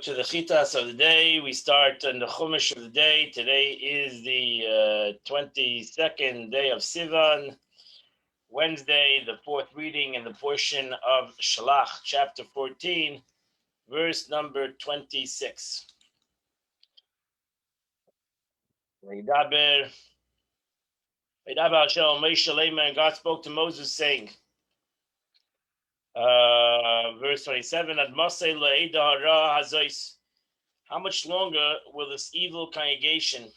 to the Chitas of the day. We start in the Chumash of the day. Today is the 22nd day of Sivan, Wednesday, the fourth reading in the portion of Shalach, chapter 14, verse number 26. Vaydaber Hashem Moshe Leimer, and God spoke to Moses saying, verse 27, Ad Mosei Le'eda Hara Hazois. How much longer will this evil congregation?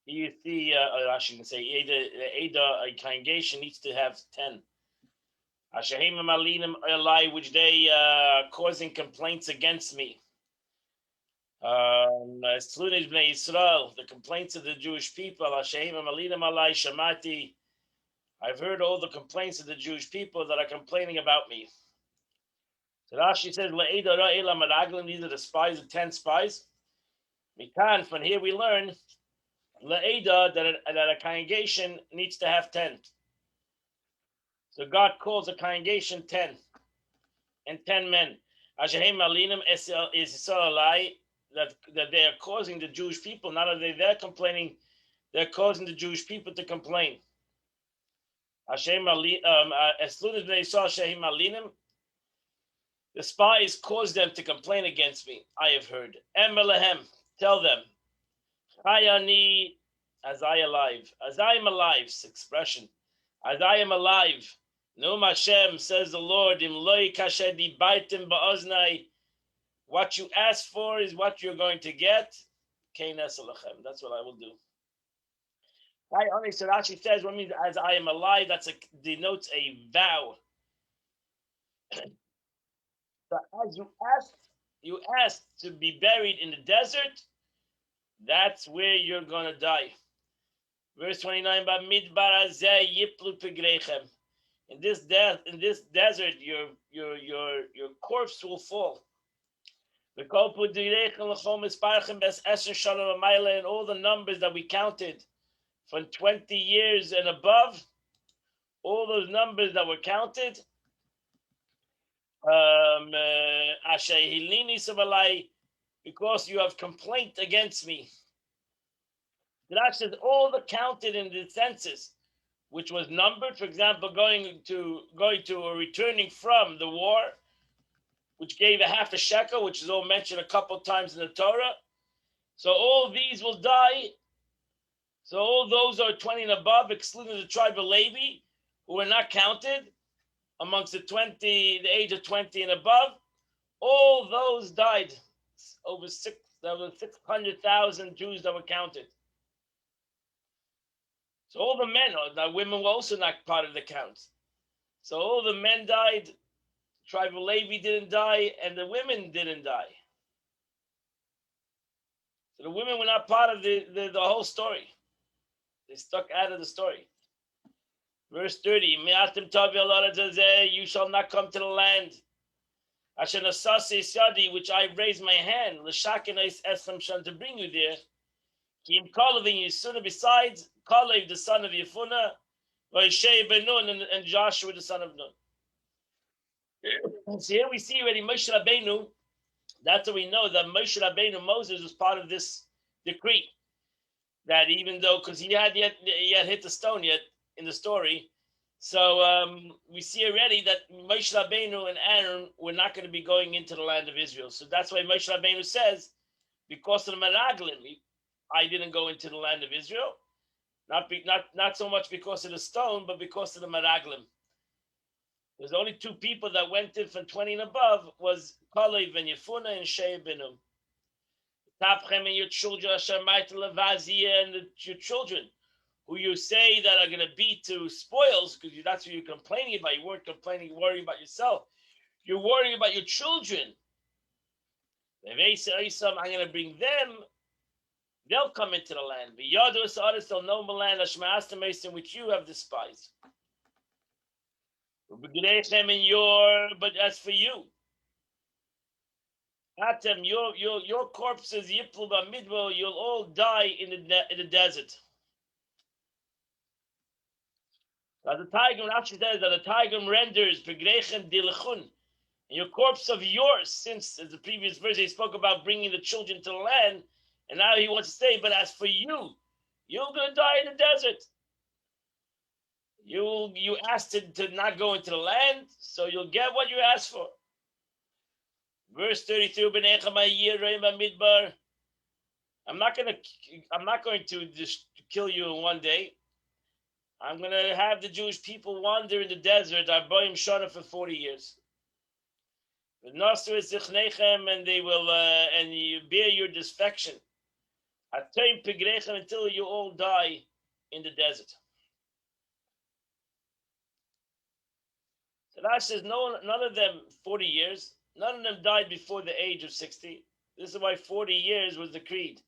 You see, I should say, a congregation needs to have 10. Which they causing complaints against me. The complaints of the Jewish people. I've heard all the complaints of the Jewish people that are complaining about me. So Rashi says, these are the spies, the 10 spies. From here we learn that a congregation needs to have 10. So God calls a congregation 10 and 10 men. That they are causing the Jewish people, not only they're complaining, they're causing the Jewish people to complain. As soon as they saw Shehim Alinim, the spies caused them to complain against me. I have heard. Emelahem, tell them, Chayani, as I alive, as I am alive, it's expression, as I am alive. No Hashem, says the Lord, Im loi kashedi baitim ba'oznai. What you ask for is what you're going to get. That's what I will do. So Rashi says, what means as I am alive, denotes a vow. So as you asked to be buried in the desert, that's where you're going to die. Verse 29, in this desert, your corpse will fall. And all the numbers that we counted from 20 years and above, all those numbers that were counted, because you have complaint against me. That says all the counted in the census, which was numbered, for example, going to or returning from the war, which gave a half a shekel, which is all mentioned a couple times in the Torah. So all these will die. So all those are 20 and above, excluding the tribe of Levi, who were not counted amongst the age of 20 and above. All those died. Over 600,000 Jews that were counted. So all the men, the women were also not part of the count. So all the men died, tribe of Levi didn't die, and the women didn't die. So the women were not part of the whole story. They stuck out of the story. Verse 30, you shall not come to the land, which I raised my hand, to bring you there. Besides Kalev, the son of Yefunah, and Joshua, the son of Nun. So here we see already Moshe Rabbeinu. That's what we know, that Moshe Rabbeinu, Moses, was part of this decree. That even though, because he had hit the stone yet in the story, so we see already that Moshe Rabbeinu and Aaron were not going to be going into the land of Israel. So that's why Moshe Rabbeinu says, because of the Meraglim, I didn't go into the land of Israel. Not so much because of the stone, but because of the Meraglim. There's only two people that went in from 20 and above, was Kalev and Yefunah and Shea Benum. Tapchem and your children, and your children, who you say that are going to be to spoils, because that's what you're complaining about. You weren't complaining, worrying about yourself. You're worrying about your children. I'm going to bring them. They'll come into the land. They'll know the land in which you have despised. But as for you, Atem, your corpses, you'll all die in the desert. Rashi says that the Targum renders Pegrechem Dilechun, And your corpse of yours, since as the previous verse he spoke about bringing the children to the land, and now he wants to say, but as for you, you're going to die in the desert. You asked to not go into the land, so you'll get what you asked for. Verse 33, I'm not going to just kill you in one day. I'm going to have the Jewish people wander in the desert, Arboim Shana, for 40 years. And they will, and you bear your disfection until you all die in the desert. So that says none of them 40 years. None of them died before the age of 60. This is why 40 years was decreed,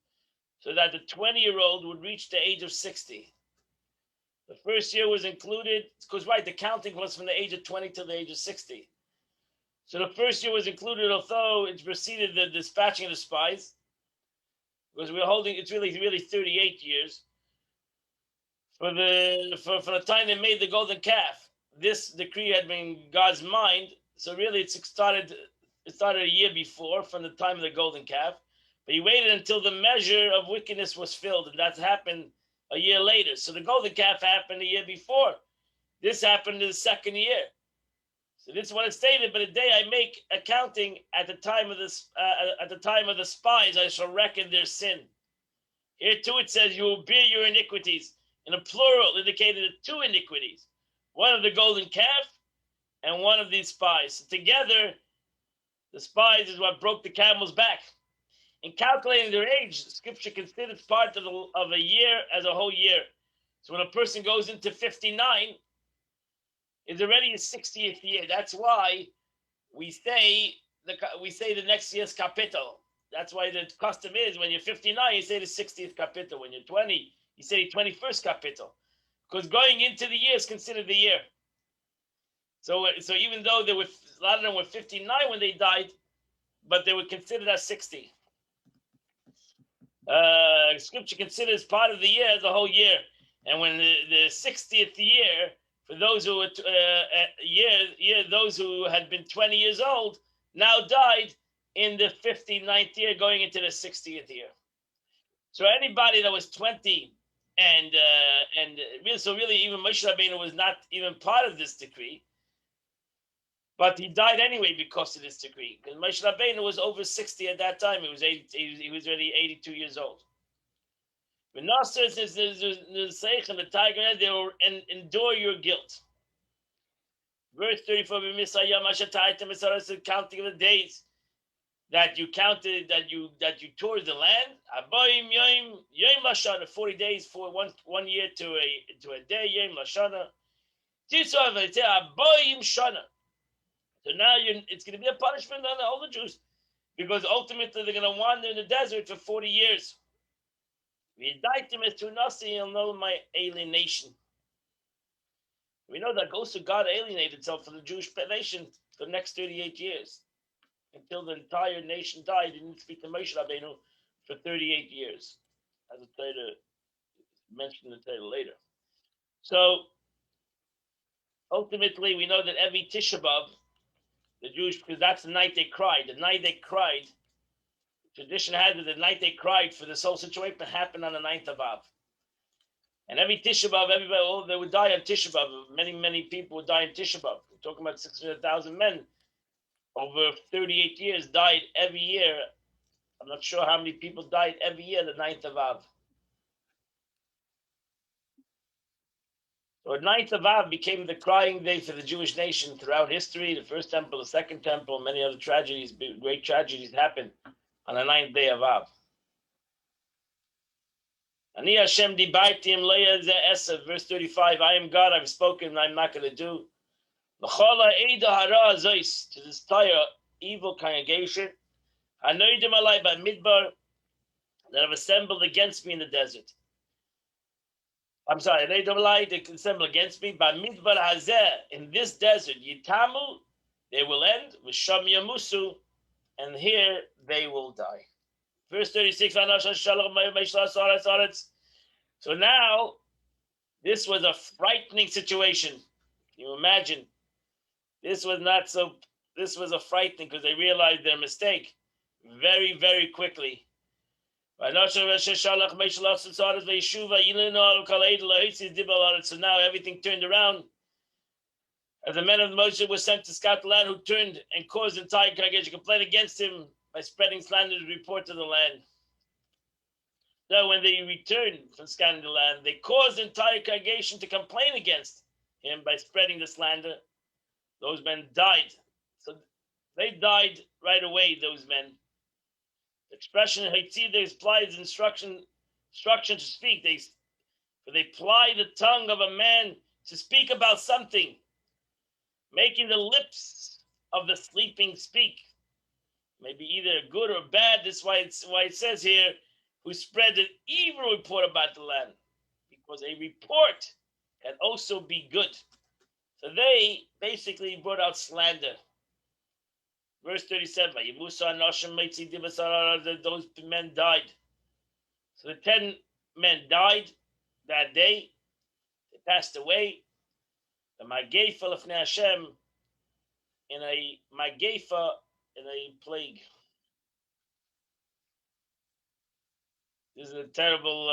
so that the 20-year-old would reach the age of 60. The first year was included, because the counting was from the age of 20 to the age of 60. So the first year was included, although it preceded the dispatching of the spies, because it's really 38 years. For the time they made the golden calf, this decree had been God's mind. So really, it started a year before, from the time of the golden calf. But he waited until the measure of wickedness was filled, and that happened a year later. So the golden calf happened a year before. This happened in the second year. So this is what it stated. But the day I make accounting at the time of the spies, I shall reckon their sin. Here too it says, you will bear your iniquities, in a plural, indicated two iniquities, one of the golden calf and one of these spies. So together, the spies is what broke the camel's back. In calculating their age, the scripture considers part of a year as a whole year. So when a person goes into 59, it's already his 60th year. That's why we say the next year's capital. That's why the custom is when you're 59, you say the 60th capital. When you're 20, you say the 21st capital. Because going into the year is considered the year. So even though a lot of them were 59 when they died, but they were considered as 60. Scripture considers part of the year as a whole year. And when the 60th year, for those who were those who had been 20 years old, now died in the 59th year, going into the 60th year. So anybody that was 20 and really even Moshe Rabbeinu was not even part of this decree, but he died anyway because of this decree. Because Moshe Rabbeinu was over 60 at that time. He was already 82 years old. The Nasser says the Seich and the Tiger, they will endure your guilt. Verse 34, counting the days that you counted, that you toured the land. 40 days for one year to a day. Yom Lashana. So now it's going to be a punishment on all the Jews, because ultimately they're going to wander in the desert for 40 years. You'll know my alienation. We know that goes to God alienated itself from the Jewish nation for the next 38 years. Until the entire nation died, he didn't speak to Moshe Rabbeinu for 38 years. As the Torah mentioned in the Torah later. So ultimately we know that every Tisha B'Av, the Jewish, because that's the night they cried. The night they cried, tradition had that the night they cried for this whole situation happened on the 9th of Av. And every Tisha B'Av, everybody, they would die on Tisha B'Av. Many people would die on Tisha B'Av. We're talking about 600,000 men over 38 years died every year. I'm not sure how many people died every year the 9th of Av. So the 9th of Av became the crying day for the Jewish nation throughout history. The first temple, the second temple, many other tragedies, great tragedies happened on the 9th day of Av. Ani Hashem dibaiti im leya ze esav, verse 35, I am God, I've spoken, and I'm not going to do. L'chola eida hara zois, to this entire evil congregation, hanoidim alai b'midbar, that have assembled against me in the desert. I'm sorry, they assemble against me, b'midbar hazeh, in this desert, yitamu, they will end, v'sham yamusu, and here they will die. Verse 36, so now, this was a frightening situation. Can you imagine? This was this was a frightening because they realized their mistake very, very quickly. So now everything turned around. As the men of Moshe were sent to scout the land, who turned and caused the entire congregation to complain against him by spreading slanderous report to the land. So when they returned from scouting the land, they caused the entire congregation to complain against him by spreading the slander. Those men died. So they died right away, those men. The expression they applies instruction to speak. They ply the tongue of a man to speak about something, making the lips of the sleeping speak. Maybe either good or bad. This is why it says here, who spread an evil report about the land, because a report can also be good. So they basically brought out slander. Verse 37, those men died. So the 10 men died that day. They passed away. The Mageifa of Hashem in a plague. This is a terrible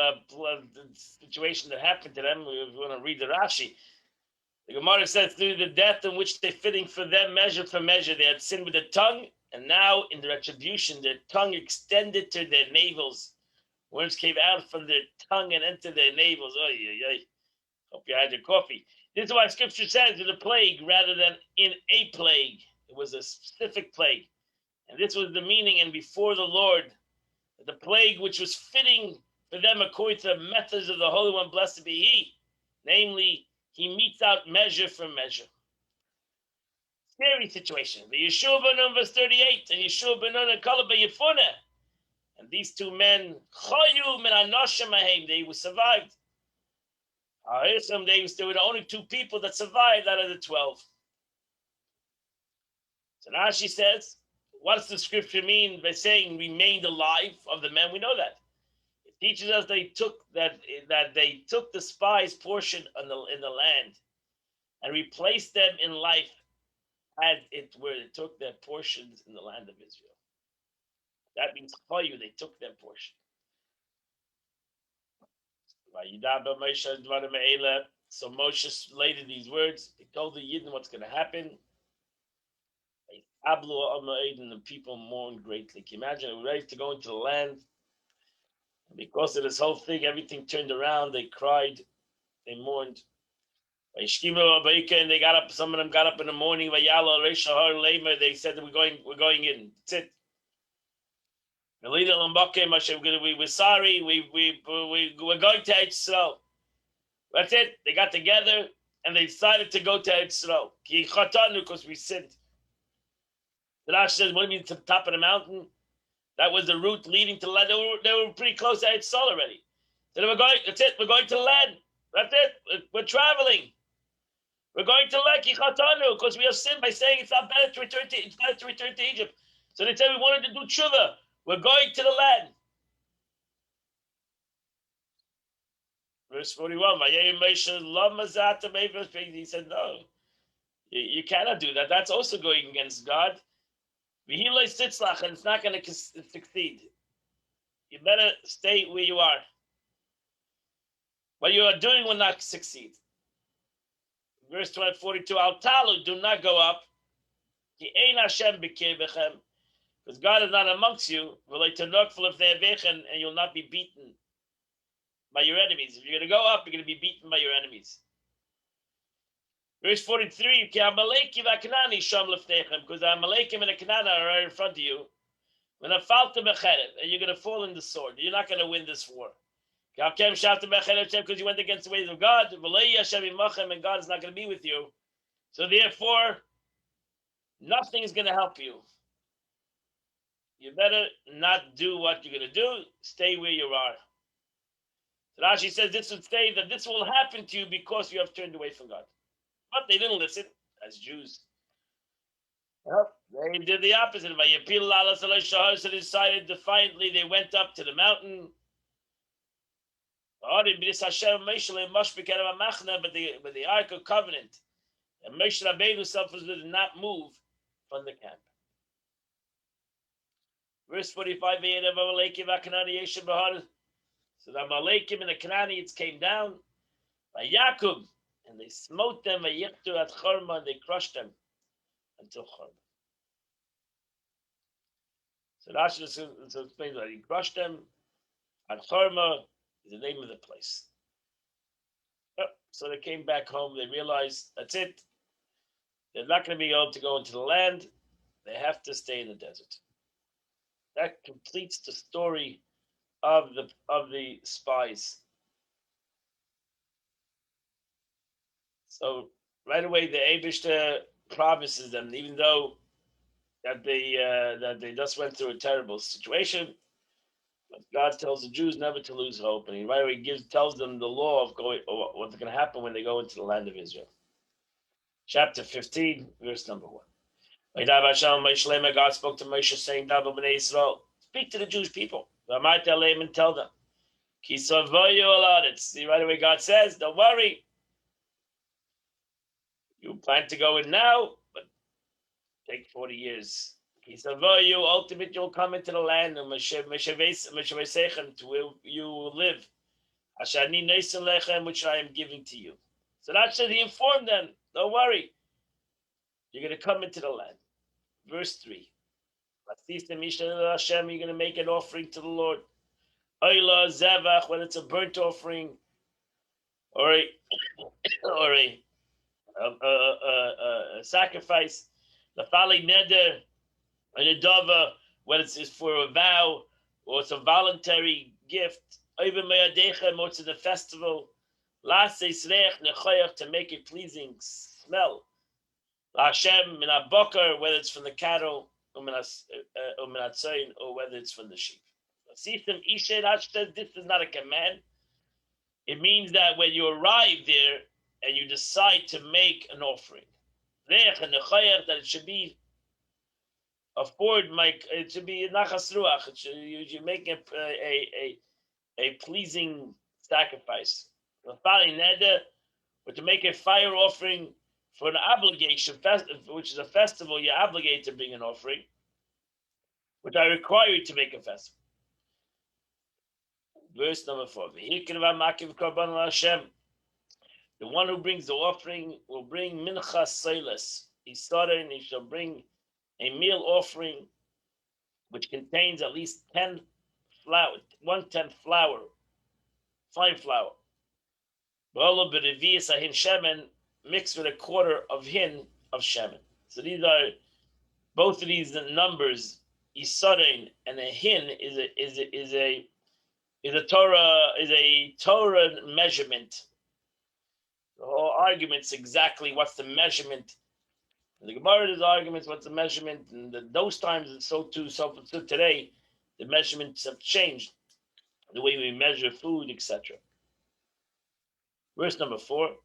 situation that happened to them. We want to read the Rashi. The Gemara says, through the death in which they fitting for them measure for measure, they had sinned with the tongue, and now in the retribution, their tongue extended to their navels. Words came out from their tongue and entered their navels. Oy, oy, oy. Hope you had your coffee. This is why Scripture says it's a plague rather than in a plague. It was a specific plague. And this was the meaning, and before the Lord, the plague which was fitting for them according to the methods of the Holy One, blessed be He. Namely, He meets out measure for measure. Scary situation. The Yeshua ben Nun, verse 38, and Yeshua ben Nun and Kaleb Yefune. And these two men, Chayu min Anoshim Ahem, they survived. They were the only two people that survived out of the 12. So now she says, what does the scripture mean by saying remained alive of the men? We know that. It teaches us they took the spies' portion in the land and replaced them in life as it were. They took their portions in the land of Israel. That means Chayu, they took their portion. So Moshe later these words. He told the Yidden what's going to happen. And the people mourned greatly. Can you imagine? They were ready to go into the land. And because of this whole thing, everything turned around. They cried. They mourned. And they got up. Some of them got up in the morning. They said that we're going in. That's it. We're sorry. We're going to Eretz Yisrael. That's it. They got together and they decided to go to Eretz Yisrael because we sinned. The Rashi says, what do you mean to the top of the mountain? That was the route leading to the land. They were pretty close to Eretz Yisrael already. So they were going. That's it. We're going to the land. That's it. We're traveling. We're going to land because we have sinned by saying it's not better to return to. It's better to return to Egypt. So they said we wanted to do tshuva. We're going to the land. Verse 41. He said, no, you cannot do that. That's also going against God. And it's not going to succeed. You better stay where you are. What you are doing will not succeed. Verse 42. Al-talu, do not go up. Because God is not amongst you, and you'll not be beaten by your enemies. If you're going to go up, you're going to be beaten by your enemies. Verse 43, because the Amalekim and the Canaan are right in front of you. And you're going to fall in the sword. You're not going to win this war. Because you went against the ways of God, and God is not going to be with you. So therefore, nothing is going to help you. You better not do what you're going to do. Stay where you are. So Rashi says this would say that this will happen to you because you have turned away from God. But they didn't listen as Jews. Well, they did the opposite. So they decided defiantly, they went up to the mountain. But the Ark of Covenant, and Moshe Rabbeinu's self did not move from the camp. Verse 45, so the Amalekim and the Canaanites came down by Yaakov, and they smote them at Chorma, and they crushed them until Chorma. So Rashi explains that he crushed them. At Chorma is the name of the place. So they came back home. They realized that's it. They're not going to be able to go into the land. They have to stay in the desert. That completes the story of the spies. So right away, the Eibishter promises them, even though that they just went through a terrible situation. But God tells the Jews never to lose hope, and He right away tells them the law of going, or what's going to happen when they go into the land of Israel. Chapter 15, verse number 1. God spoke to Moshe, saying, speak to the Jewish people, and tell them. See, right away God says, don't worry. You plan to go in now, but take 40 years. Ultimately you'll come into the land of to where you will live. Which I am giving to you. So that's what He informed them. Don't worry. You're going to come into the land. Verse 3. You're going to make an offering to the Lord. When it's a burnt offering, or a sacrifice, the fali neder, and a dava, when it's for a vow or it's a voluntary gift, even or it's in a festival, to make it pleasing smell. Hashem min abokar, whether it's from the cattle, or whether it's from the sheep. This is not a command. It means that when you arrive there and you decide to make an offering, that it should be it should be nachas ruach. You're making a pleasing sacrifice. But to make a fire offering for an obligation, which is a festival, you're obligated to bring an offering, which I require you to make a festival. Verse number 4. The one who brings the offering will bring minchas soiles. He shall bring a meal offering which contains at least 10 flour, 1/10 flour, fine flour. Mixed with a quarter of hin of shemen. So these are both of these numbers. Isarin and a hin is a Torah measurement. The whole argument's exactly what's the measurement. In the Gemara, there's arguments what's the measurement, and those times and so today, the measurements have changed, the way we measure food, etc. Verse number 4.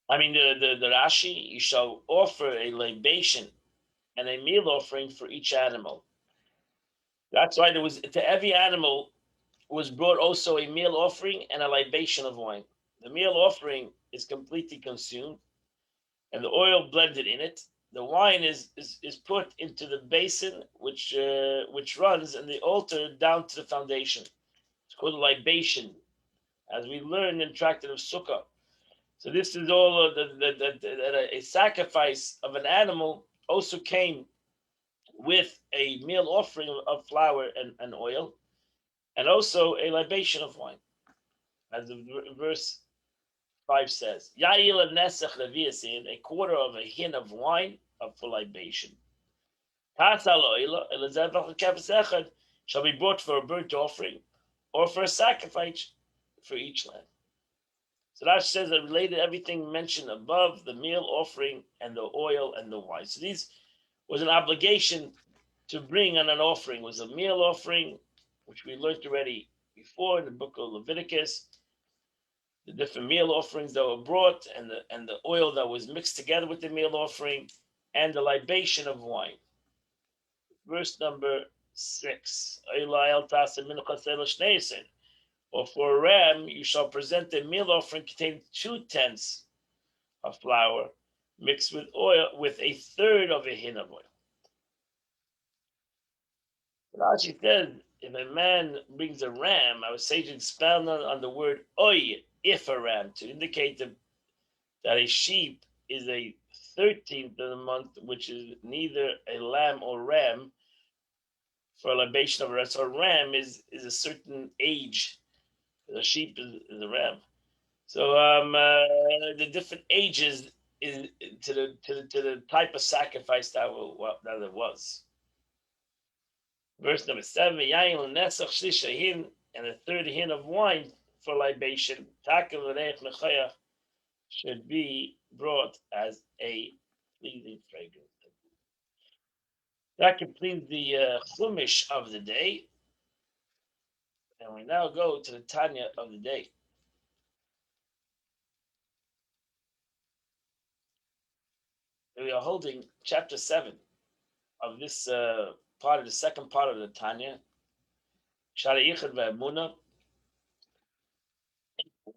The Rashi, you shall offer a libation and a meal offering for each animal. That's why there was to every animal was brought also a meal offering and a libation of wine. The meal offering is completely consumed, and the oil blended in it. The wine is put into the basin which runs in the altar down to the foundation. It's called a libation, as we learned in Tractate of Sukkah. So this is all a sacrifice of an animal also came with a meal offering of flour and oil, and also a libation of wine, as the verse 5 says. Yael nesach leviasin, a quarter of a hin of wine for libation. Shall be brought for a burnt offering or for a sacrifice for each land. So that says that related everything mentioned above, the meal offering and the oil and the wine. So these was an obligation to bring on an offering. It was a meal offering, which we learned already before in the book of Leviticus. The different meal offerings that were brought, and the oil that was mixed together with the meal offering, and the libation of wine. Verse number 6. Or for a ram, you shall present a meal offering containing 2/10 of flour, mixed with oil, with a third of a hin of oil. Rashi says, if a man brings a ram, our sage expound on the word oy, if a ram, to indicate that a sheep is a 13th of the month, which is neither a lamb or ram, for a libation of a ram. So a ram is a certain age. The sheep is a ram. So the different ages is to the type of sacrifice that it was. Verse number 7, Yain l'nesach shlisha hin, and a third hin of wine for libation, takel v'reich nechayach, should be brought as a pleasing fragrance. That completes the chumash of the day, and we now go to the Tanya of the day. We are holding chapter 7 of this part of the second part of the Tanya, Shari Ichad Ve'emunah.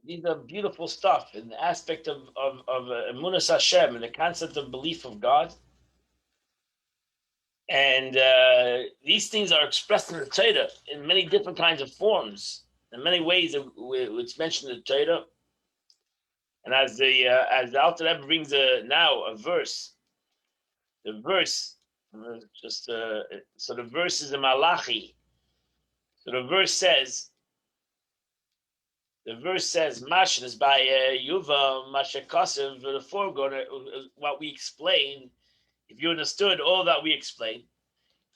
These are beautiful stuff in the aspect of Emunas Hashem and the concept of belief of God. And these things are expressed in the Torah in many different kinds of forms, in many ways it's mentioned in the Torah. And as the Alter Rebbe brings now a verse, the verse so the verse is in Malachi. So the verse says, Mashin is by Yuva Mashakasev, the foregoing, what we explained. If you understood all that we explained,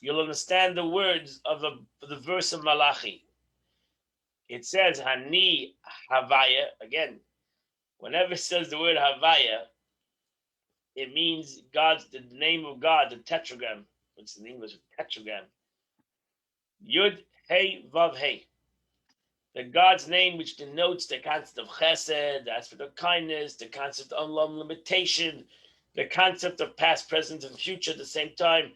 you'll understand the words of the verse of Malachi. It says, Hani Havaya. Again, whenever it says the word Havaya, it means the name of God, the tetragram. What's in English? Tetragram. Yud, Hey, Vav, Hey. The God's name, which denotes the concept of chesed, the aspect of kindness, the concept of limitation, the concept of past, present, and future at the same time,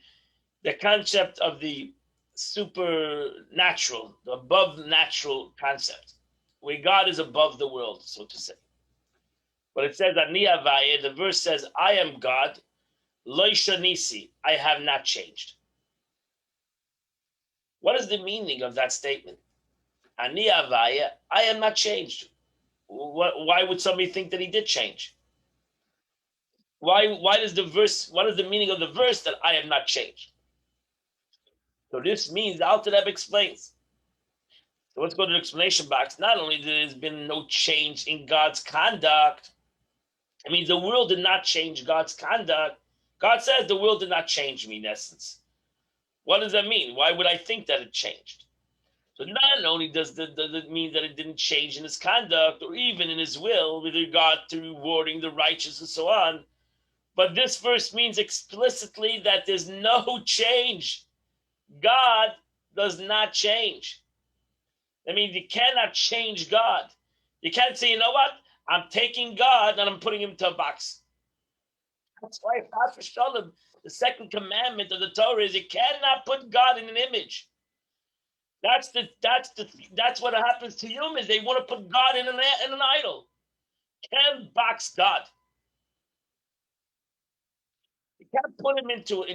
the concept of the supernatural, the above natural concept, where God is above the world, so to say. But it says, Ani Avaya, the verse says, I am God, Lo Shanisi, I have not changed. What is the meaning of that statement? Ani Avaya, I am not changed. Why would somebody think that he did change? Why does the verse, what is the meaning of the verse that I am not changed? So this means, the Alter Rebbe explains. So let's go to the explanation box. Not only there's been no change in God's conduct, it means the world did not change God's conduct. God says the world did not change me in essence. What does that mean? Why would I think that it changed? So not only does it mean that it didn't change in his conduct or even in his will with regard to rewarding the righteous and so on, but this verse means explicitly that there's no change. God does not change. That means you cannot change God. You can't say, you know what? I'm taking God and I'm putting him into a box. That's why, the second commandment of the Torah is you cannot put God in an image. That's what happens to humans. They want to put God in an idol. Can't box God. You can't put him into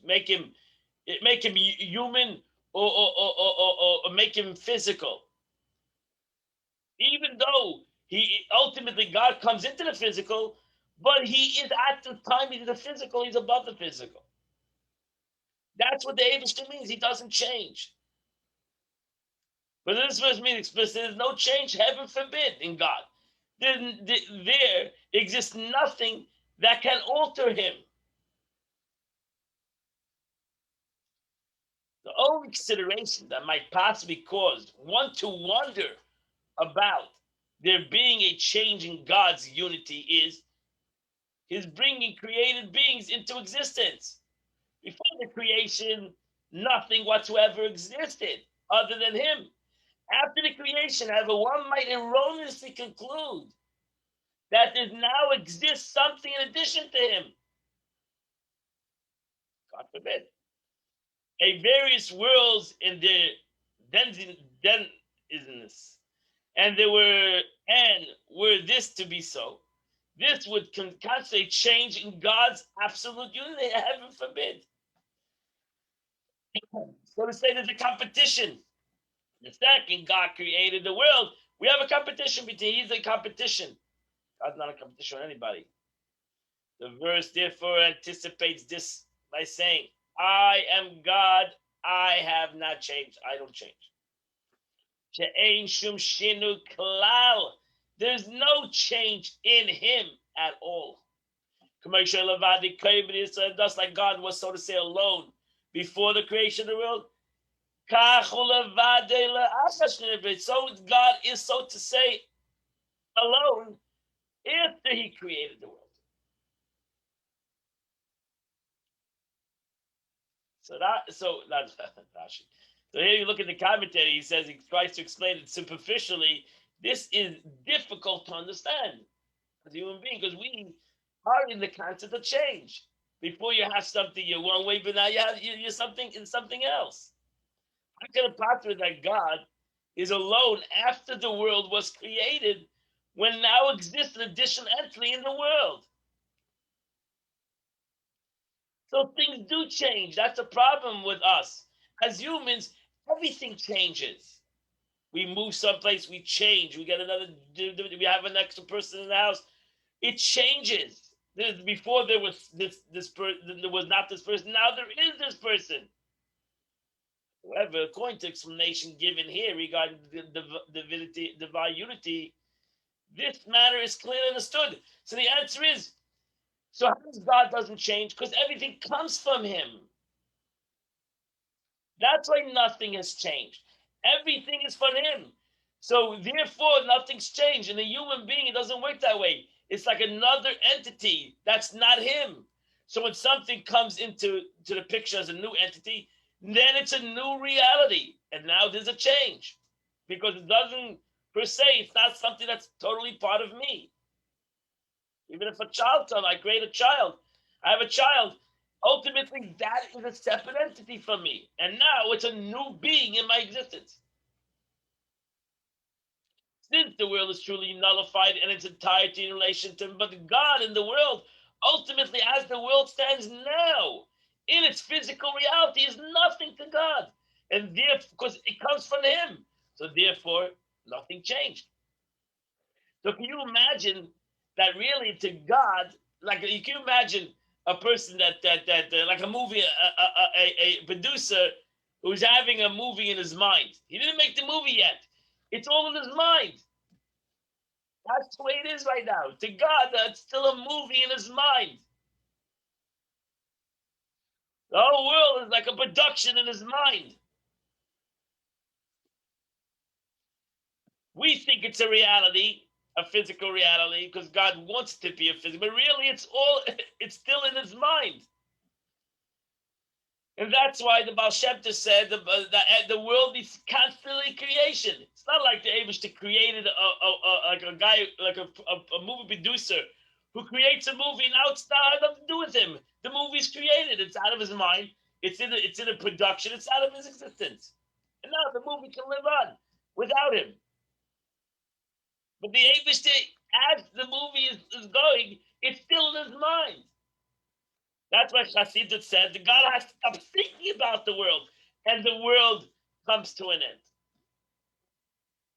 make him human or make him physical. Even though he ultimately God comes into the physical, but he is at the time he's the physical, he's above the physical. That's what the Eibishter means. He doesn't change. But this verse means explicit. There's no change, heaven forbid, in God. There exists nothing that can alter him. The only consideration that might possibly cause one to wonder about there being a change in God's unity is his bringing created beings into existence. Before the creation, nothing whatsoever existed other than him. After the creation, however, one might erroneously conclude that there now exists something in addition to him. God forbid. A various worlds in their denizenness. And were this to be so, This would constantly change in God's absolute unity. Heaven forbid. So to say there's a competition. The second God created the world, we have a competition between. He's a competition. God's not a competition with anybody. The verse therefore anticipates this by saying, I am God, I have not changed. I don't change. She'ein shum shinu klal. There's no change in him at all. Just like God was, so to say, alone before the creation of the world. So God is, so to say, alone after he created the world. So that's Rashi. So here you look at the commentary. He says, he tries to explain it superficially. This is difficult to understand as a human being because we are in the concept of change. Before you have something, you're one way, but now you're something in something else. How can it possible that God is alone after the world was created, when now exists an additional entity in the world? So things do change. That's a problem with us as humans. Everything changes. We move someplace, we change. We get another. We have an extra person in the house. It changes. Before there was there was not this person. Now there is this person. However, according to explanation given here regarding the divinity, divine unity, this matter is clearly understood. So the answer is: so how does God doesn't change? Because everything comes from Him. That's why nothing has changed. Everything is from Him. So therefore, nothing's changed. In a human being, it doesn't work that way. It's like another entity that's not Him. So when something comes into the picture as a new entity, then it's a new reality. And now there's a change. Because it doesn't, per se, it's not something that's totally part of me. Even if a child comes, I create a child. I have a child. Ultimately, that is a separate entity from me. And now it's a new being in my existence. Since the world is truly nullified in its entirety in relation to but God in the world, ultimately, as the world stands now, in its physical reality, is nothing to God. And therefore, because it comes from Him. So therefore, nothing changed. So can you imagine that really to God, like you can imagine a person that like a movie, a producer who's having a movie in his mind. He didn't make the movie yet. It's all in his mind. That's the way it is right now. To God, that's still a movie in his mind. The whole world is like a production in his mind. We think it's a reality, a physical reality, because God wants it to be a physical, but really it's still in his mind. And that's why the Baal Shem Tov said the world is constantly creation. It's not like the Abish created like a guy, like a movie producer who creates a movie. Now it's not nothing to do with him. The movie's created. It's out of his mind. It's in a production. It's out of his existence. And now the movie can live on without him. But the Abish, as the movie is going, it's still in his mind. That's why Chassidut said that God has to stop thinking about the world, and the world comes to an end.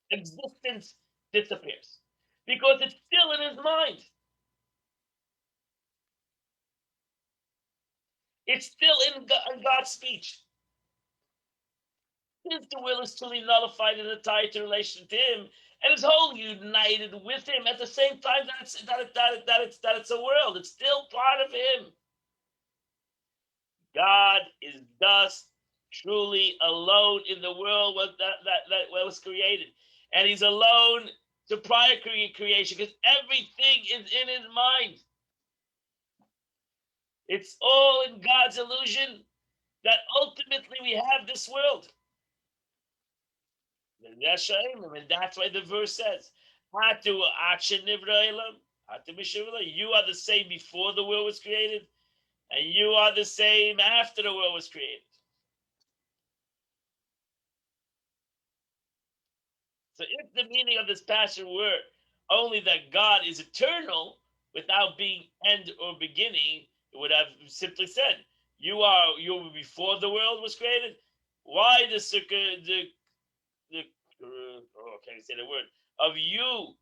Existence disappears because it's still in his mind. It's still in God's speech. Since the will is truly nullified and tied to relation to Him, and is wholly united with Him at the same time that it's a world, it's still part of Him. God is thus truly alone in the world that was created. And He's alone to prior creation because everything is in His mind. It's all in God's illusion that ultimately we have this world. And that's why the verse says, you are the same before the world was created, and you are the same after the world was created. So if the meaning of this passage were only that God is eternal, without being end or beginning, it would have simply said, you were before the world was created. Why the can't say the word of you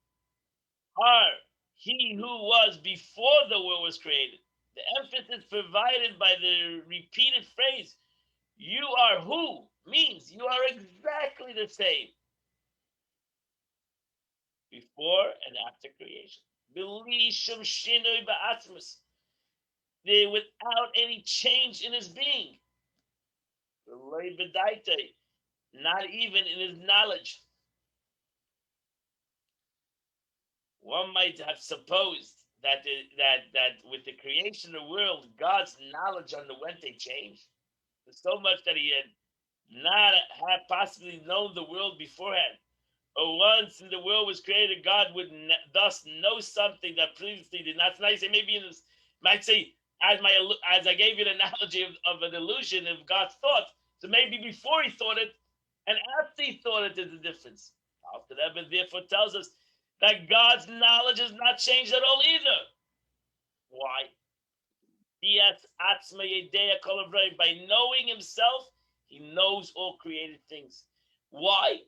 are he who was before the world was created. The emphasis provided by the repeated phrase, you are who, means you are exactly the same before and after creation. Without any change in his being. Not even in his knowledge. One might have supposed that with the creation of the world, God's knowledge underwent a change, so much that he had not have possibly known the world beforehand. Or once the world was created, God would thus know something that previously did not. So now you say maybe in this, might say as I gave you the analogy of an illusion of God's thought. So maybe before he thought it, and after he thought it, there's a difference. After that, but therefore tells us that God's knowledge has not changed at all either. Why? By knowing himself, he knows all created things. Why?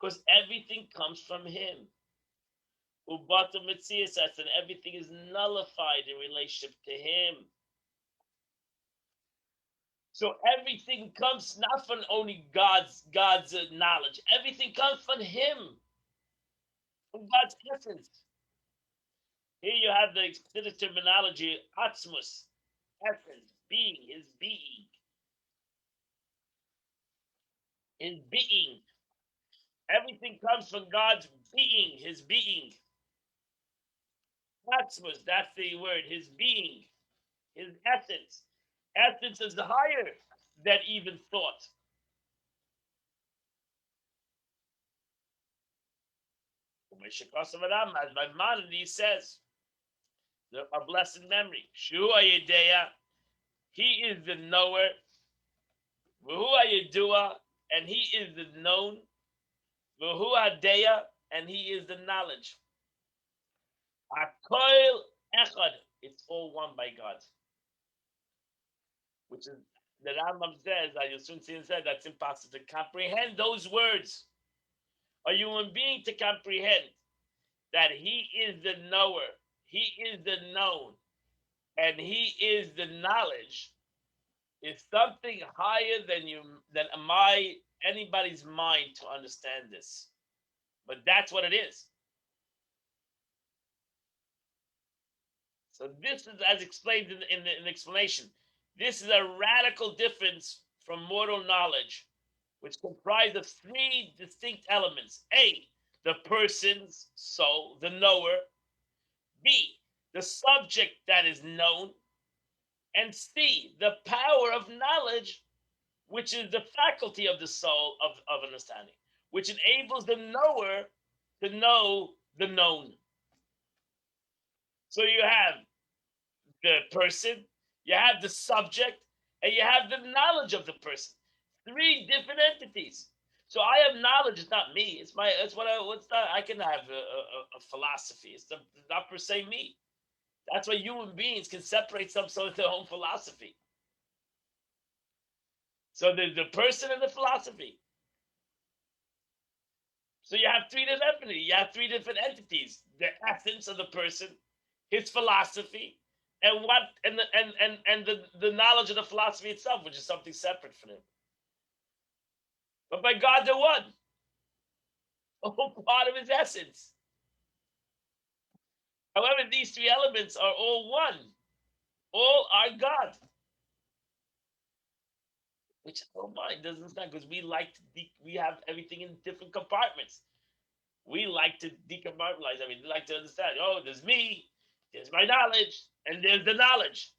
Because everything comes from him. And everything is nullified in relationship to him. So everything comes not from only God's knowledge. Everything comes from him, from God's essence. Here you have the explicit terminology, atmos, essence, being, his being. His being. Everything comes from God's being, his being. Atmos, that's the word, his being, his essence. Essence is higher than even thought. As Maimonides says, a blessed memory. He is the knower. And he is the known. And he is the knowledge. It's all one by God. Which is, the Rambam says, said, that's impossible to comprehend those words. A human being to comprehend that he is the knower, he is the known, and he is the knowledge is something higher than anybody's mind to understand this. But that's what it is. So this is, as explained in the explanation, this is a radical difference from mortal knowledge, which comprise of three distinct elements. A, the person's soul, the knower. B, the subject that is known. And C, the power of knowledge, which is the faculty of the soul of understanding, which enables the knower to know the known. So you have the person, you have the subject, and you have the knowledge of the person. Three different entities. So I have knowledge. It's not me. I can have a philosophy. It's not per se me. That's why human beings can separate some sort of their own philosophy. So there's the person and the philosophy. So you have three different entities. The essence of the person, his philosophy, and the knowledge of the philosophy itself, which is something separate from him. But by God, they're one. All part of his essence. However, these three elements are all one. All are God. Which mind doesn't stand, because we have everything in different compartments. We like to decompartmentalize. I mean, we like to understand. Oh, there's me, there's my knowledge, and there's the knowledge.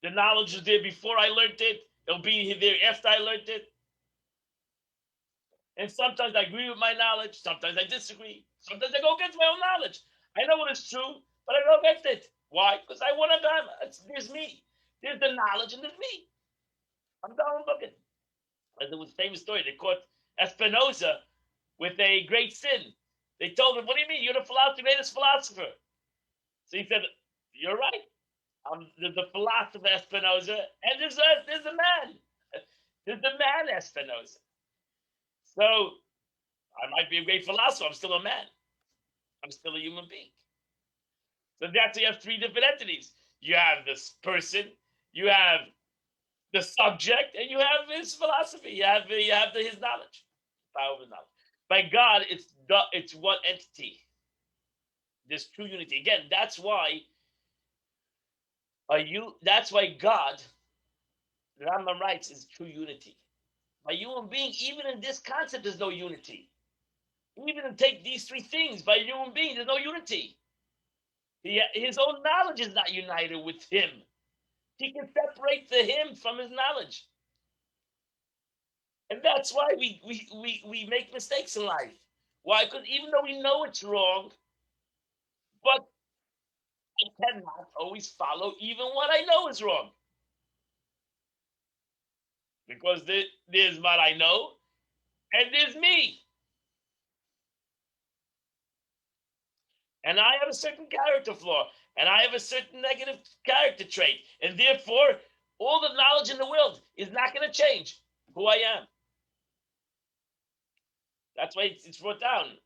The knowledge is there before I learned it. It'll be there after I learned it. And sometimes I agree with my knowledge. Sometimes I disagree. Sometimes I go against my own knowledge. I know what is true, but I go against it. Why? Because I want to. There's me. There's the knowledge, and there's me. I'm down looking. There was a famous story. They caught Espinosa with a great sin. They told him, "What do you mean? You're the greatest philosopher." So he said, "You're right. I'm the philosopher Spinoza, and there's a man. There's the man Spinoza. So I might be a great philosopher. I'm still a man. I'm still a human being." So that's why you have three different entities. You have this person, you have the subject, and you have his philosophy. You have his knowledge, power of his knowledge. By God, it's one entity. There's true unity. Again, that's why God, the Rambam writes, is true unity. By human being, even in this concept, there's no unity. Even to take these three things, by human being, there's no unity. His own knowledge is not united with him. He can separate the him from his knowledge. And that's why we make mistakes in life. Why? Because even though we know it's wrong, but I cannot always follow even what I know is wrong. Because there's what I know, and there's me. And I have a certain character flaw, and I have a certain negative character trait. And therefore, all the knowledge in the world is not going to change who I am. That's why it's brought down.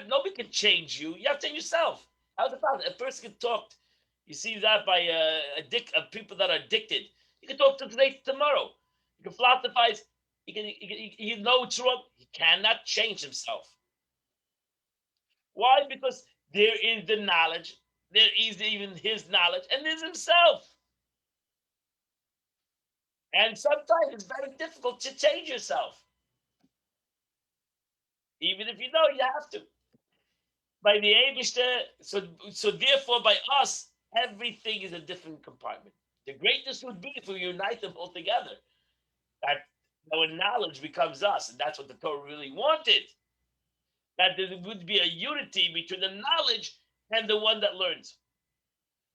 Nobody can change you. You have to change yourself. How's it possible? A person can talk. You see that by people that are addicted. You can talk to them today, tomorrow. You can philosophize. You know it's wrong. He cannot change himself. Why? Because there is the knowledge. There is even his knowledge, and there's himself. And sometimes it's very difficult to change yourself. Even if you know you have to. By the Eibishter, so therefore by us, everything is a different compartment. The greatness would be if we unite them all together. That our knowledge becomes us, and that's what the Torah really wanted. That there would be a unity between the knowledge and the one that learns.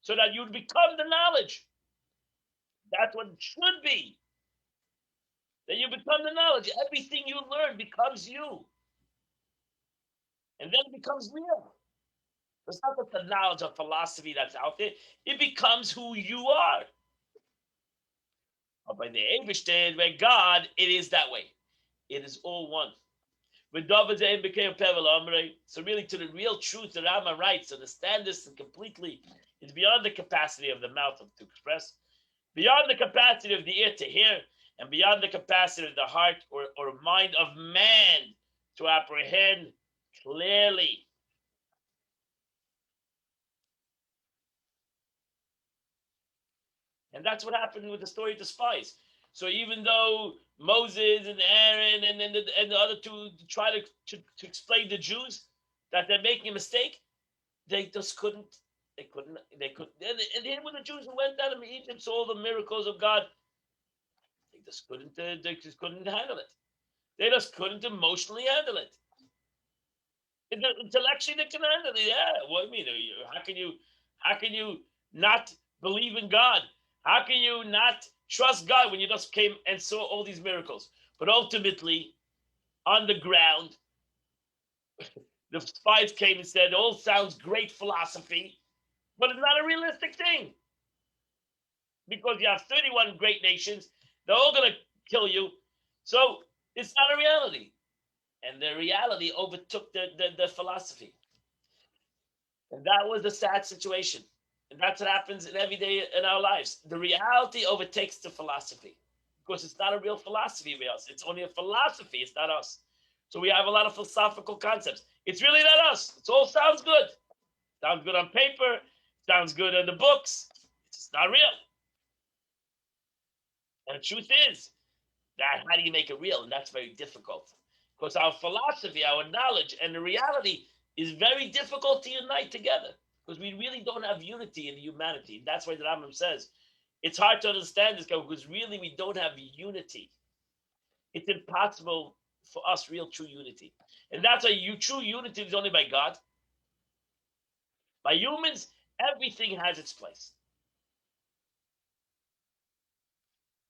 So that you'd become the knowledge. That's what it should be. That you become the knowledge. Everything you learn becomes you. And then it becomes real. It's not just the knowledge of philosophy that's out there. It becomes who you are. But by the Eibishter, by God, it is that way. It is all one. So really, to the real truth, the Rama writes, understand this and completely, it's beyond the capacity of the mouth to express, beyond the capacity of the ear to hear, and beyond the capacity of the heart or mind of man to apprehend clearly. And that's what happened with the story of the spies. So even though Moses and Aaron and the other two try to explain the Jews that they're making a mistake, they just couldn't. They couldn't. They could. And then when the Jews who went down to Egypt saw the miracles of God, they just couldn't. They just couldn't handle it. They just couldn't emotionally handle it. Intellectually, they can handle it. Yeah. What do you mean? How can you? How can you not believe in God? How can you not trust God when you just came and saw all these miracles? But ultimately, on the ground, the spies came and said, "All sounds great philosophy, but it's not a realistic thing because you have 31 great nations. They're all going to kill you. So it's not a reality." And the reality overtook the philosophy. And that was the sad situation. And that's what happens in every day in our lives. The reality overtakes the philosophy because it's not a real philosophy of us. It's only a philosophy. It's not us. So we have a lot of philosophical concepts. It's really not us. It all sounds good. Sounds good on paper. Sounds good in the books. It's not real. And the truth is that how do you make it real? And that's very difficult because our philosophy, our knowledge, and the reality is very difficult to unite together because we really don't have unity in humanity. That's why the Rambam says it's hard to understand this guy because really we don't have unity. It's impossible for us real true unity. And that's why true unity is only by God. By humans, everything has its place.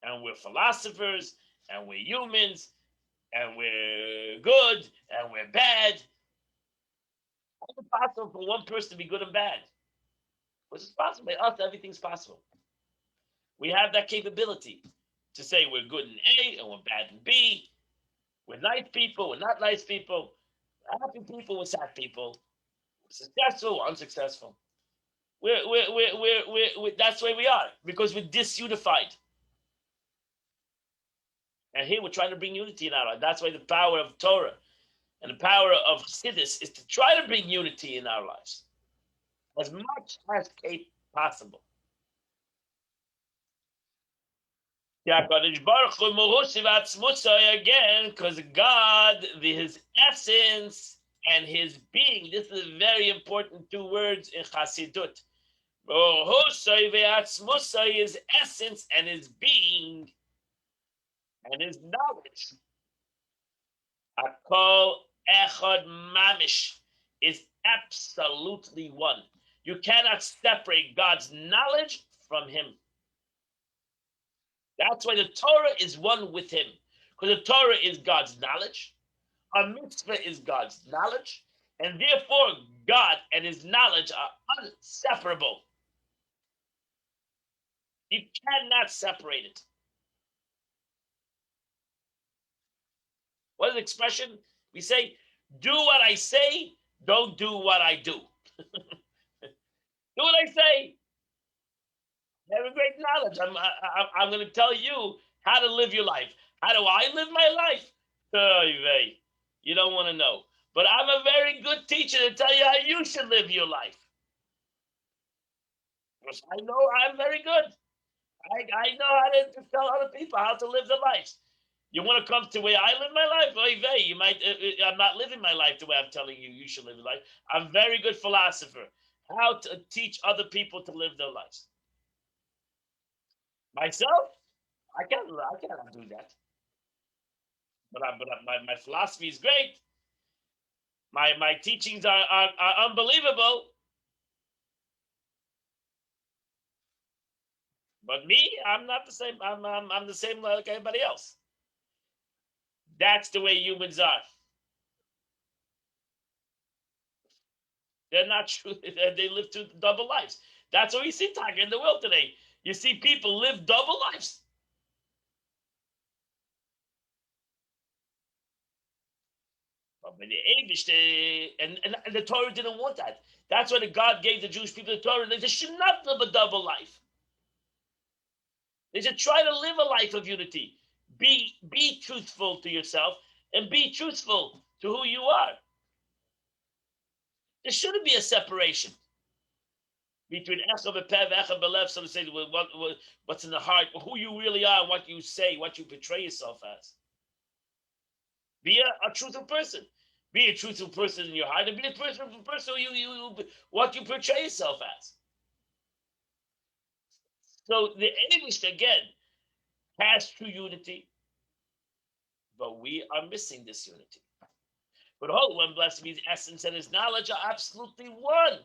And we're philosophers, and we're humans, and we're good, and we're bad. How is it possible for one person to be good and bad? Which is possible. By us, everything's possible. We have that capability to say we're good in A and we're bad in B. We're nice people, we're not nice people, we're happy people, we're sad people, we're successful, we're unsuccessful. That's the way we are because we're disunified. And here we're trying to bring unity in our life. That's why the power of Torah and the power of Chassidus is to try to bring unity in our lives as much as possible. Again, because God, His essence and His being, this is very important two words in Chassidut. His essence and His being and His knowledge. Akol echad mamish is absolutely one. You cannot separate God's knowledge from Him. That's why the Torah is one with Him. Because the Torah is God's knowledge. A mitzvah is God's knowledge. And therefore, God and His knowledge are inseparable. You cannot separate it. What is the expression? We say, do what I say, don't do what I do. Do what I say. I have a great knowledge. I'm going to tell you how to live your life. How do I live my life? You don't want to know. But I'm a very good teacher to tell you how you should live your life. Because I know I'm very good. I know how to tell other people how to live their lives. You want to come to where I live my life? You might. I'm not living my life the way I'm telling you should live your life. I'm a very good philosopher. How to teach other people to live their lives. Myself, I cannot do that. But my philosophy is great. My teachings are unbelievable. But me, I'm not the same. I'm the same like everybody else. That's the way humans are. They're not true. They live two double lives. That's what we see, Tiger, in the world today. You see people live double lives. But the English, and the Torah didn't want that. That's why the God gave the Jewish people the Torah. They should not live a double life. They should try to live a life of unity. Be truthful to yourself and be truthful to who you are. There shouldn't be a separation between Echad B'Pev, Echad B'Lev, so to say, what's in the heart, who you really are, what you say, what you portray yourself as. Be a truthful person. Be a truthful person in your heart, and be a truthful person what you portray yourself as. So the English again has true unity, but we are missing this unity. But Holy One, blessed be His essence and His knowledge, are absolutely one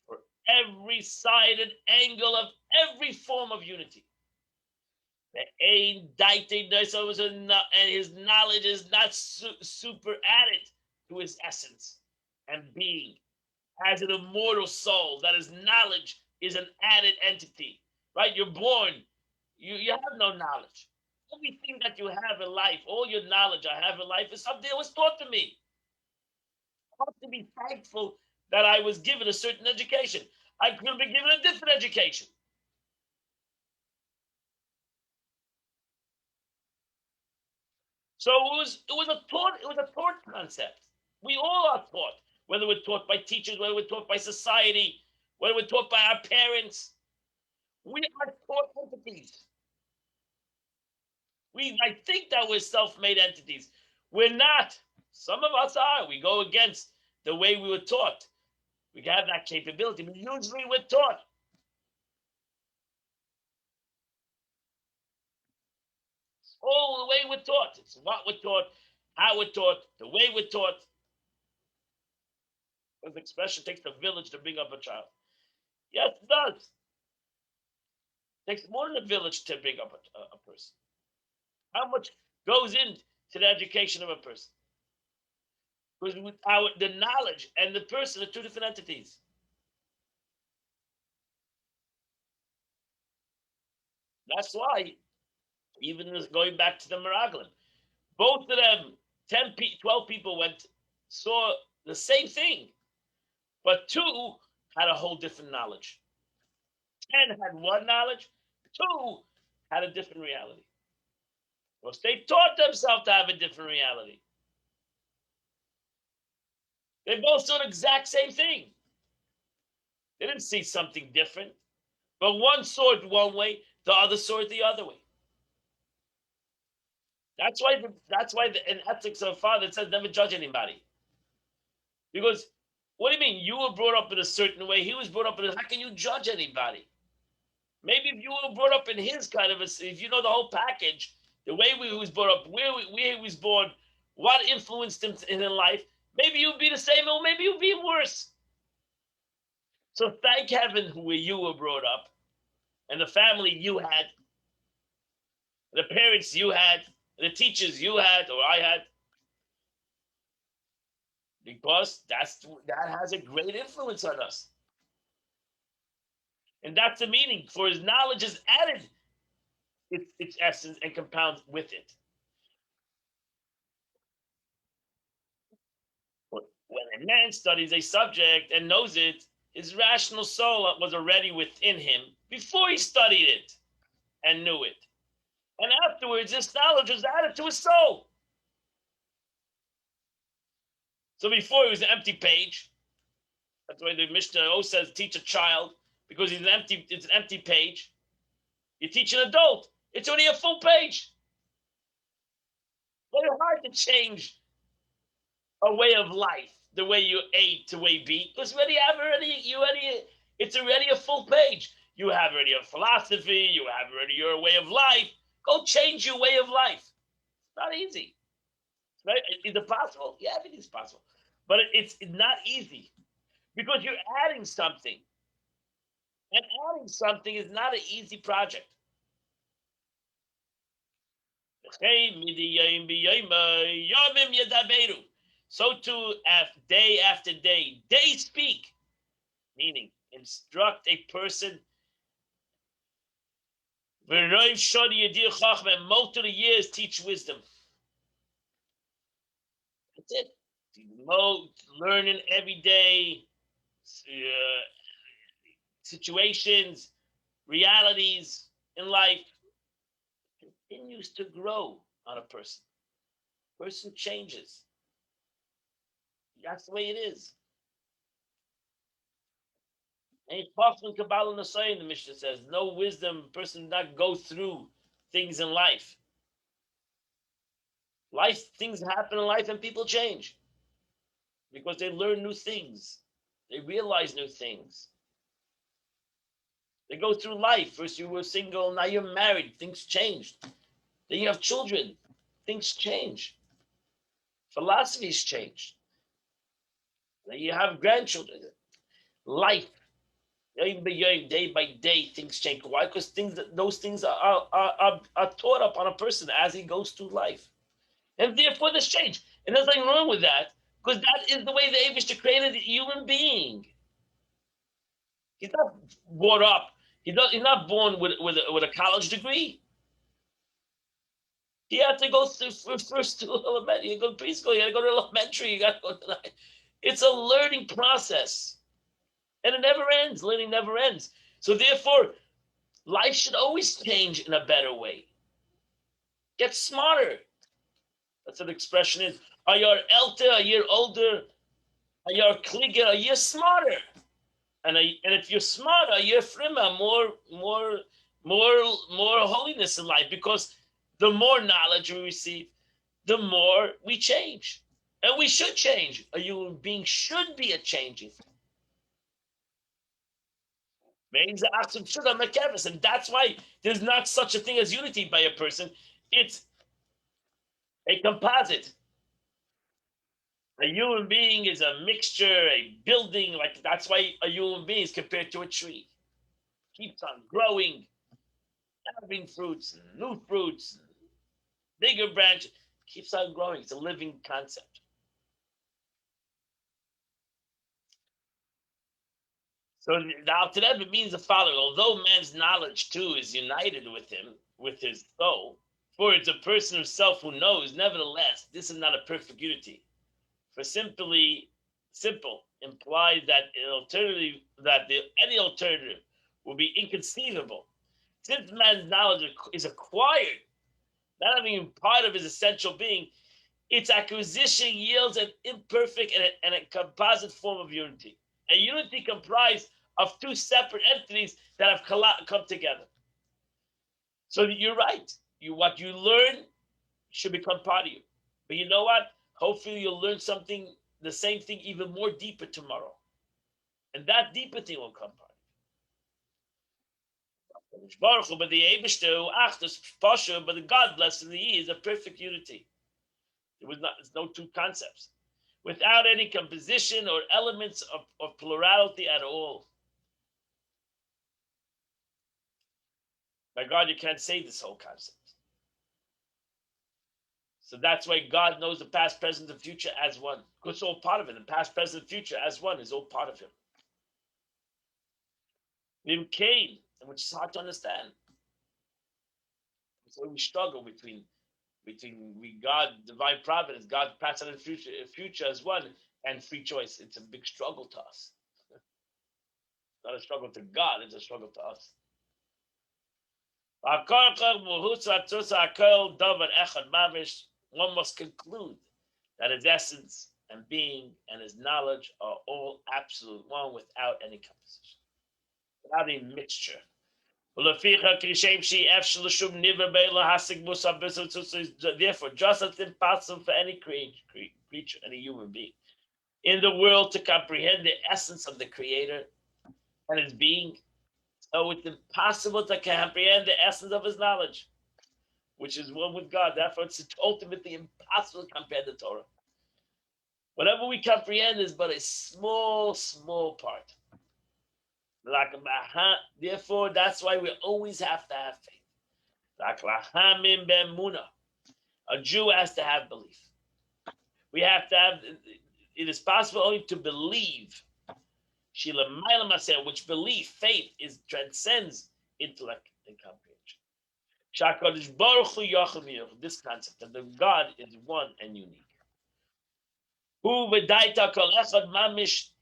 for every side and angle of every form of unity. And His knowledge is not super added to His essence and being. As an immortal soul, that is knowledge is an added entity, right? You're born, you have no knowledge. Everything that you have in life, all your knowledge I have in life is something that was taught to me. I have to be thankful that I was given a certain education. I could have been given a different education. So it was a taught concept. We all are taught, whether we're taught by teachers, whether we're taught by society, whether we're taught by our parents. We are taught entities. We might think that we're self-made entities. We're not. Some of us are. We go against the way we were taught. We have that capability, but usually we're taught. It's all the way we're taught. It's what we're taught, how we're taught, the way we're taught. The expression takes a village to bring up a child. Yes, it does. It takes more than a village to bring up a person. How much goes into the education of a person? Because the knowledge and the person are two different entities. That's why, even going back to the Miraglim, both of them, 12 people went, saw the same thing, but two had a whole different knowledge. 10 had one knowledge, two had a different reality. Because they taught themselves to have a different reality. They both saw the exact same thing. They didn't see something different. But one saw it one way, the other saw it the other way. In ethics of father it says never judge anybody. Because what do you mean? You were brought up in a certain way. He was brought up in a, how can you judge anybody? Maybe if you were brought up in his kind of a, if you know the whole package, the way we was brought up, where he was born, what influenced him in life, maybe you'd be the same, or maybe you'd be worse. So thank heaven where you were brought up, and the family you had, the parents you had, the teachers you had or I had, because that has a great influence on us. And that's the meaning. For his knowledge is added its essence and compounds with it. When a man studies a subject and knows it, his rational soul was already within him before he studied it and knew it. And afterwards, this knowledge was added to his soul. So before it was an empty page. That's why the Mishnah always says, teach a child, because it's an empty page. You teach an adult, it's only a full page. Very hard to change a way of life, the way you ate to way B, because it's already a full page. You have already a philosophy, you have already your way of life. Go change your way of life. It's not easy. Right? Is it possible? Yeah, I think it's possible. But it's not easy because you're adding something. And adding something is not an easy project. So too, day after day, they speak, meaning instruct a person. Multiple years teach wisdom. That's it. Learning every day, situations, realities in life continues to grow on a person. Person changes. That's the way it is. And Pachman Kabbalah Nasai, the Mishnah says, no wisdom, person does not go through things in life. Things happen in life and people change because they learn new things. They realize new things. They go through life. First you were single, now you're married. Things changed. Then you have children. Things change. Philosophies change. Then you have grandchildren. Life. Day by day, things change. Why? Because those things are taught up on a person as he goes through life. And therefore there's change. And there's nothing wrong with that, because that is the way the Abishter created a human being. He's not brought up. He's not born with a college degree. He had to go through first to elementary. You go to preschool. You got to go to elementary. You got to go to that. It's a learning process, and it never ends. Learning never ends. So therefore, life should always change in a better way. Get smarter. That's what the expression is. Are you älter, a year older? Are you klüger, a year smarter? And if you're smarter, you're frimmer, more holiness in life, because the more knowledge we receive, the more we change. And we should change. A human being should be a changing. And that's why there's not such a thing as unity by a person. It's a composite. A human being is a mixture, a building. Like that's why a human being is compared to a tree. Keeps on growing, having fruits, new fruits, bigger branch. Keeps on growing. It's a living concept. So the Alter Rebbe means the following: although man's knowledge too is united with him, with his soul, for it's a person himself who knows. Nevertheless, this is not a perfect unity. For simply simple implies that an alternative any alternative will be inconceivable. Since man's knowledge is acquired, not having part of his essential being, its acquisition yields an imperfect and a composite form of unity. A unity comprised of two separate entities that have come together. So you're right. What you learn should become part of you. But you know what? Hopefully you'll learn something, the same thing, even more deeper tomorrow. And that deeper thing will come part of you. But the Abishter, but the God blessed He is a perfect unity. There's no two concepts. Without any composition or elements of plurality at all. By God, you can't say this whole concept. So that's why God knows the past, present, and future as one. Because it's all part of it. The past, present, and future as one is all part of Him. Vimkain, which is hard to understand. So we struggle between God, divine providence, God, past and future as one, and free choice. It's a big struggle to us. It's not a struggle to God, it's a struggle to us. One must conclude that his essence and being and his knowledge are all absolute one without any composition, without any mixture. Therefore, just as impossible for any creature, any human being in the world to comprehend the essence of the Creator and his being, so it's impossible to comprehend the essence of his knowledge, which is one with God. Therefore, it's ultimately impossible to comprehend the Torah. Whatever we comprehend is but a small, small part. Therefore, that's why we always have to have faith. A Jew has to have belief. We have to have, it is possible only to believe. Which belief, faith, transcends intellect and comprehension. This concept that the God is one and unique.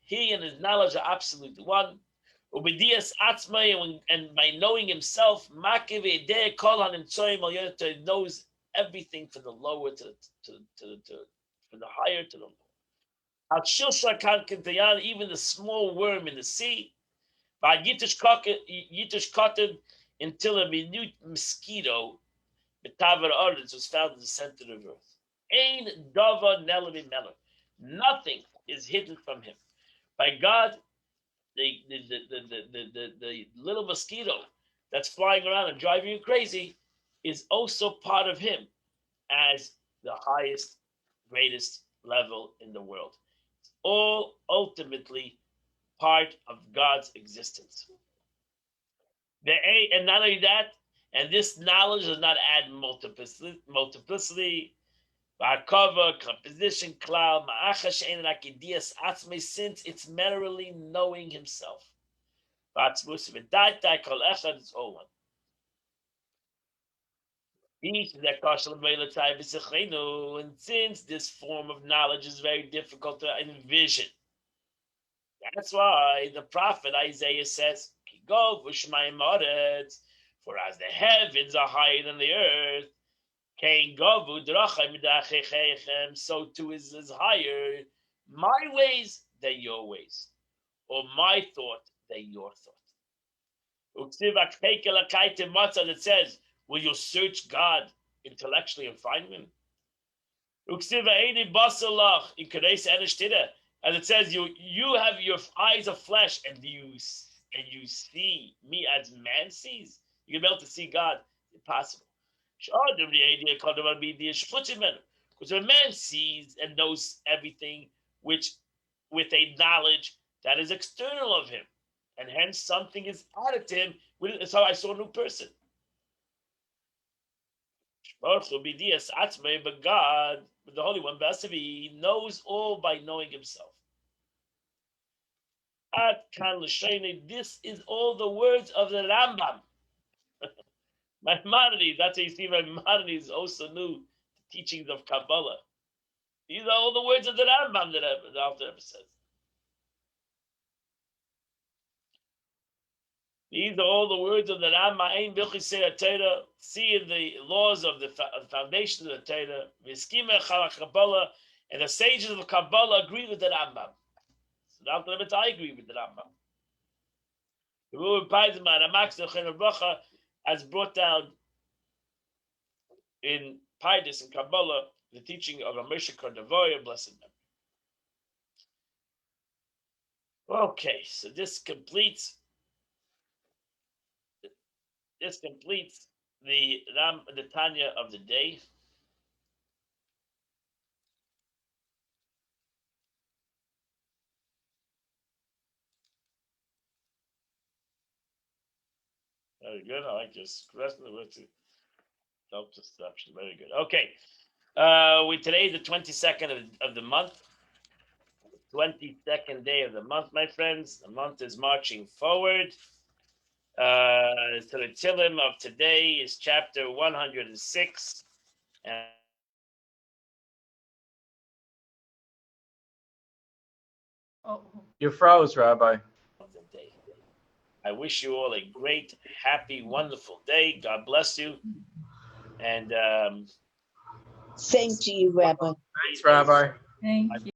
He and his knowledge are absolutely one. And by knowing himself, knows everything from the lower from the higher to the lower. Even the small worm in the sea, until a minute mosquito, was found in the center of the earth. Nothing is hidden from him. By God, the little mosquito that's flying around and driving you crazy is also part of him as the highest, greatest level in the world. All ultimately part of God's existence. And not only that, and this knowledge does not add multiplicity, composition, cloud, since it's merely knowing himself. It's all one. And since this form of knowledge is very difficult to envision, that's why the prophet Isaiah says, for as the heavens are higher than the earth, so too is higher my ways than your ways, or my thought than your thought. That says, will you search God intellectually and find him? As it says, you have your eyes of flesh, and you see me as man sees. You can be able to see God. Impossible. Because a man sees and knows everything, which with a knowledge that is external of him, and hence something is added to him. That's how I saw a new person. But God, the Holy One, he knows all by knowing himself. At kan l'sheni. This is all the words of the Rambam. Maimonides. That's how you see Maimonides also knew the teachings of Kabbalah. These are all the words of the Rambam that the Alter Rebbe says. These are all the words of the Rambam. Ein bilchisei Torah. See the laws of the foundations of the Torah. V'skimei chalak Kabbalah, and the sages of Kabbalah agree with the Rambam. So the Alter Rebbe, I agree with the Rambam. The Ruben Paizman, Amax Bracha, has brought down in Paidus and Kabbalah the teaching of Moshe Kordavoya, blessed memory. Okay, so this completes the Tanya of the day. Very good. I like this. Rest of the words to self-deception. Very good. Okay. Today the 22nd of the month. 22nd day of the month, my friends. The month is marching forward. So the Tilim of today is chapter 106. And you froze, Rabbi. I wish you all a great, happy, wonderful day. God bless you. And same to you, Rabbi. Thanks, Rabbi. Thank you.